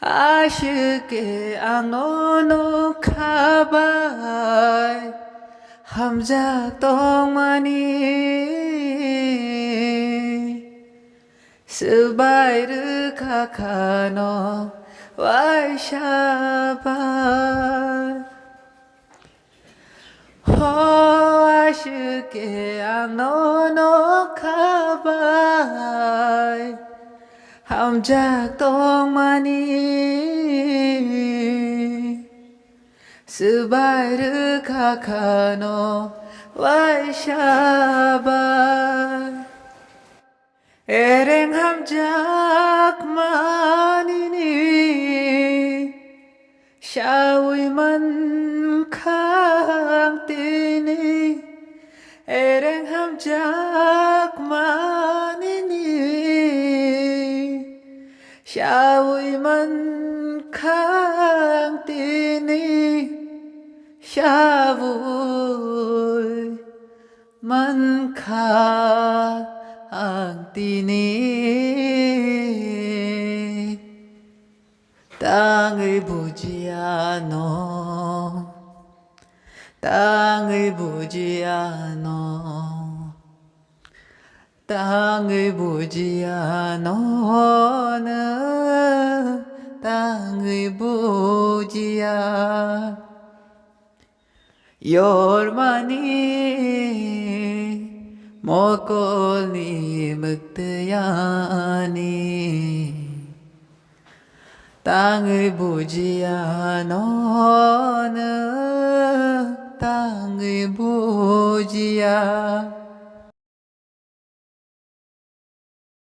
아쉽게 안오노 카바이 함작동만이 스바이르 카카노 와이샤바 아쉽게 안오노 카바이 함작동만이 스바이르 카카노 와이샤바 에랭 함작만이니 샤위만 캉띠니 에랭 함작만이니 샤위만 캉띠니 샤위만 캉띠니 땅을 보지 않어 땅을 보지 않어 땅을 보지 않어는 땅을 보지 않아 열만이 먹걸리 먹대야니 땅을 보지 않어는 땅을 보지 않아